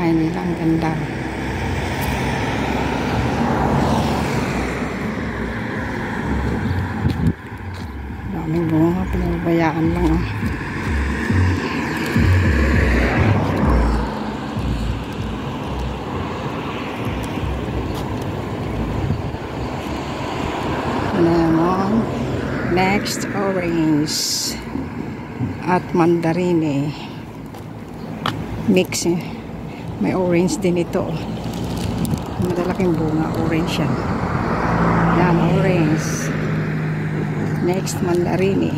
bahay nila. Ang ganda. Daming bunga, pinabayaan lang ah. Lemon, next orange at mandarine mix eh. May orange din ito. Madalaking bunga, orange yan. Yan, orange. Next, mandarine.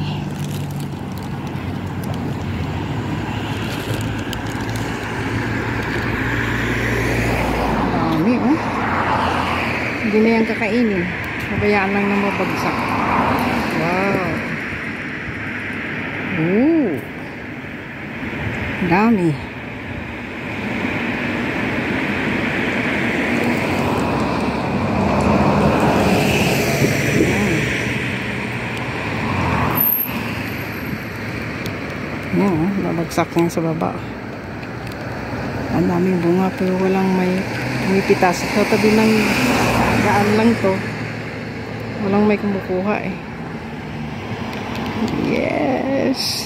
Dami oh. Hindi na yan kakainin. Mabayaan lang na mabagsak. Wow. Ooh. Dami. Yan, babagsak yan sa baba. Ang daming bunga pero walang may pumipitas. Sa tabi ng daan lang to. Walang may kumukuha eh. Yes.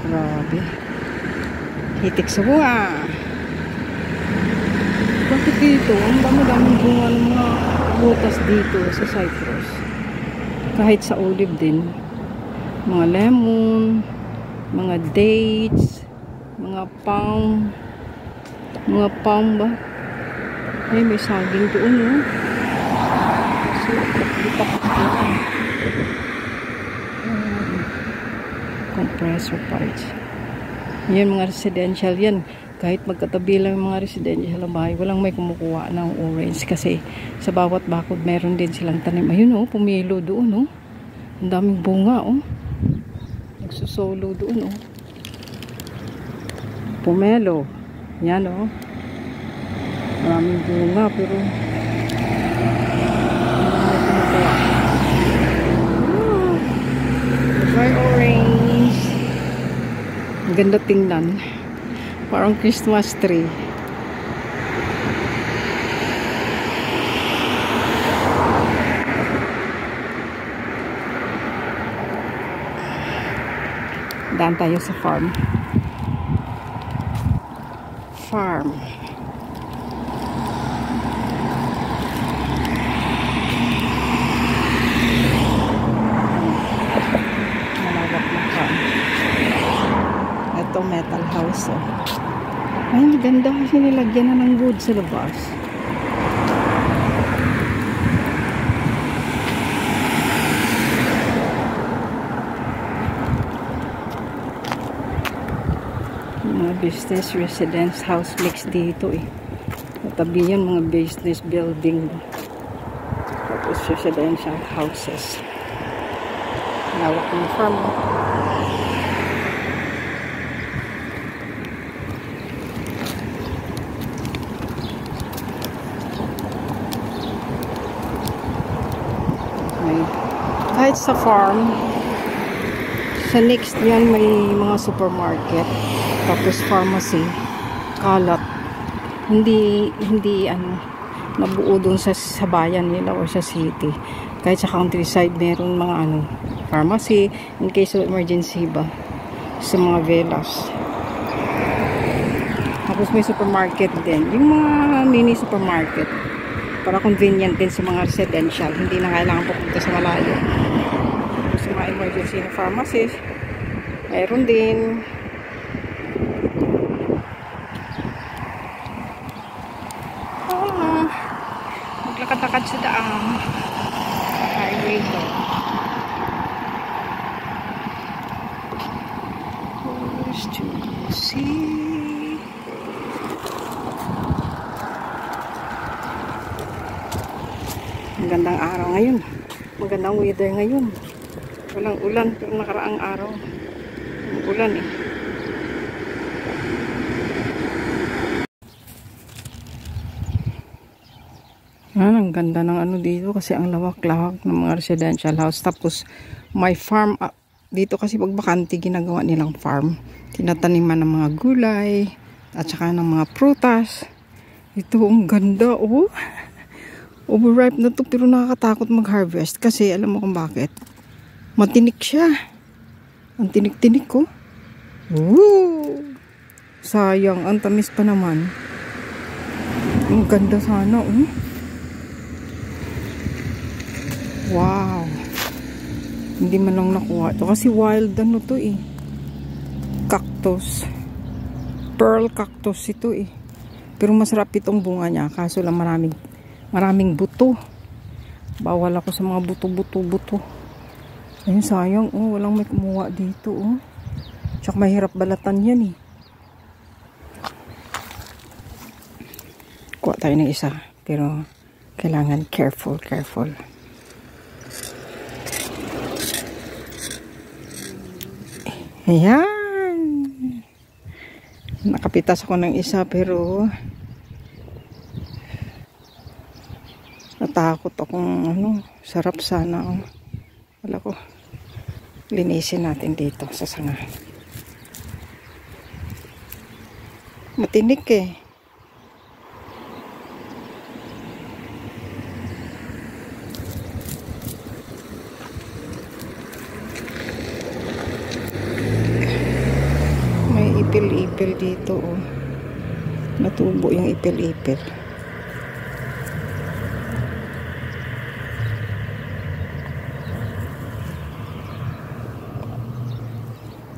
Grabe. Hitik sa bunga. Bakit dito? Ang dami-daming bunga ng mga butas dito sa Cyprus. Kahit sa olive din. Mga lemon, mga dates, mga palm. Mga palm ba? Ay, may saging doon, oh. Kasi, dito pa sila. Compressor parts. Yan, mga residential yan. Kahit magkatabi lang yung mga residential na bahay, walang may kumukuha ng orange kasi sa bawat bakod meron din silang tanim. Ayun oh, pumilo doon oh. Ang daming bunga oh. Nagsusolo doon oh. Pumelo. Yan oh. Maraming bunga pero may orange. Ang ganda tingnan. Parang Christmas tree. Daan tayo sa farm. Farm. Malawak na farm. Ito metal house oh. Ay, ganda kasi nilagyan na ng wood sa labas. Mga business residence house mix dito eh. Katabi yan mga business building. Tapos residential houses. Lawak ng farm. Kahit sa farm, sa next yan may mga supermarket, tapos pharmacy, kalat. Hindi ano, nabuo doon sa bayan nila o sa city. Kahit sa countryside, meron mga ano, pharmacy, in case of emergency ba, sa mga velas. Tapos may supermarket din. Yung mga mini supermarket, para convenient din sa mga residential. Hindi na kailangan pupunta sa malayo. Sa mga emergency na pharmacies, mayroon din. Maglakad-lakad sa daan. Highway to. Close to see. Magandang araw ngayon. Magandang weather ngayon. Walang ulan pero nakaraang araw. Ulan eh. Ang ganda ng ano dito kasi ang lawak-lawak ng mga residential house. Tapos may farm dito kasi pag bakante ginagawa nilang farm. Tinataniman ng mga gulay at saka ng mga prutas. Ito ang ganda oh. Overripe na to pero nakakatakot mag-harvest kasi alam mo kung bakit. Matinik siya. Ang tinik-tinik ko. Woo! Sayang, ang tamis pa naman. Ang ganda sana oh. Wow. Hindi man lang nakuha ito. Kasi wild ano to eh. Cactus. Pearl cactus ito eh. Pero masarap itong bunga niya. Kaso lang maraming buto. Bawal ako sa mga buto. Ayun sayang. Oh, walang may kumuha dito oh. Tsaka mahirap balatan yan eh. Kuha tayo ng isa. Pero kailangan careful. Ayan. Nakapitas ako ng isa pero natakot akong sarap sana. Wala ko. Linisin natin dito sa sanga. Matinik eh. Ipil-ipil dito oh. Natubo yung ipil-ipil.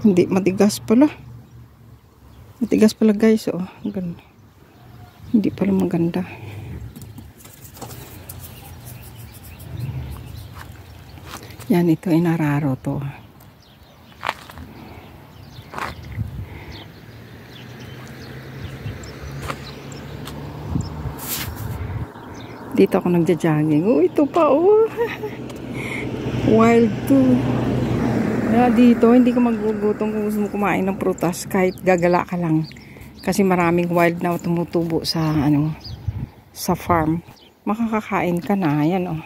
Hindi matigas pala. Matigas pala guys oh. Ganda. Hindi pala maganda. Yan ito inararo to. Dito ako nagja-jogging. Oh, ito pa oh. Wild to. Dito, hindi ka magugutom kung gusto mo kumain ng prutas kahit gagala ka lang. Kasi maraming wild na tumutubo sa sa farm. Makakakain ka na. Ayan oh.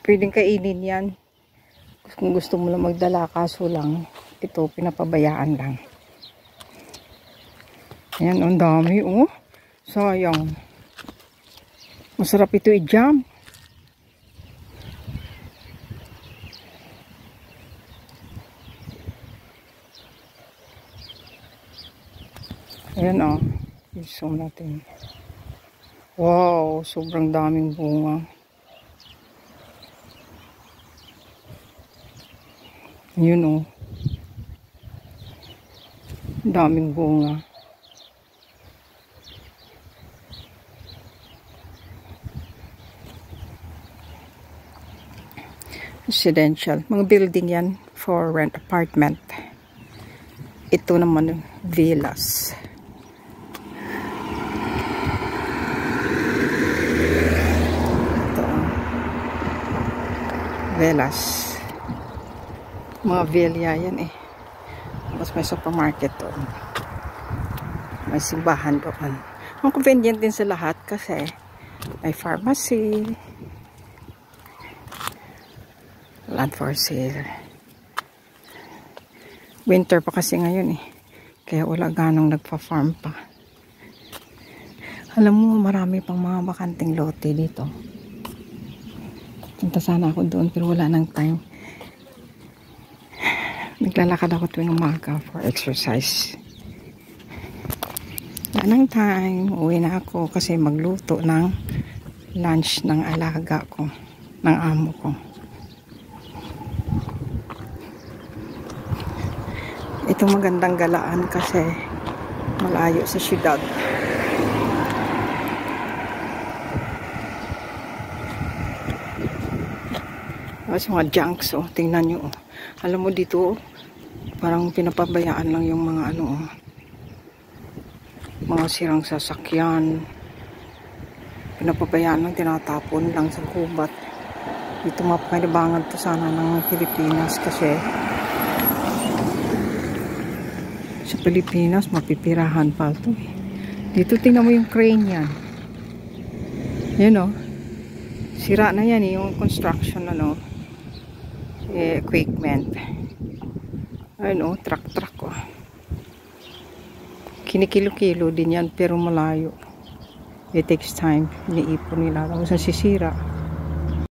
Pwedeng kainin yan. Kung gusto mo lang magdala, kaso lang ito pinapabayaan lang. Ayan, ang dami oh. Sayang. Masarap ito i-jam. Ayan oh. I-zoom natin. Wow, sobrang daming bunga. Yun oh. Daming bunga. Residential. Mga building yan for rent apartment. Ito naman villas. Ito. Villas. Mga villa yan eh. Tapos may supermarket doon. May simbahan doon. Ang convenient din sa lahat kasi may pharmacy. Land for sale. Winter pa kasi ngayon eh. Kaya wala ganong nagpa-farm pa. Alam mo, marami pang mga bakanting lote dito. Punta sana ako doon pero wala nang time. Naglalakad ako tuwing umaga for exercise. Wala nang time. Uwi na ako kasi magluto ng lunch ng alaga ko. Ng amo ko. Ito magandang galaan kasi malayo sa syudad. Tapos mga junks, oh, tingnan nyo. Oh. Alam mo dito, parang pinapabayaan lang yung mga mga sirang sasakyan. Pinapabayaan lang, tinatapon lang sa gubat. Dito mapakinabangan to sana ng Pilipinas kasi sa Pilipinas, mapipirahan pa ito eh. Dito tingnan mo yung crane yan. Yun o. Sira na yan yung construction equipment. Ayun o, truck o. Kinikilo-kilo din yan pero malayo. It takes time. Iniipon nila. Tapos nasisira.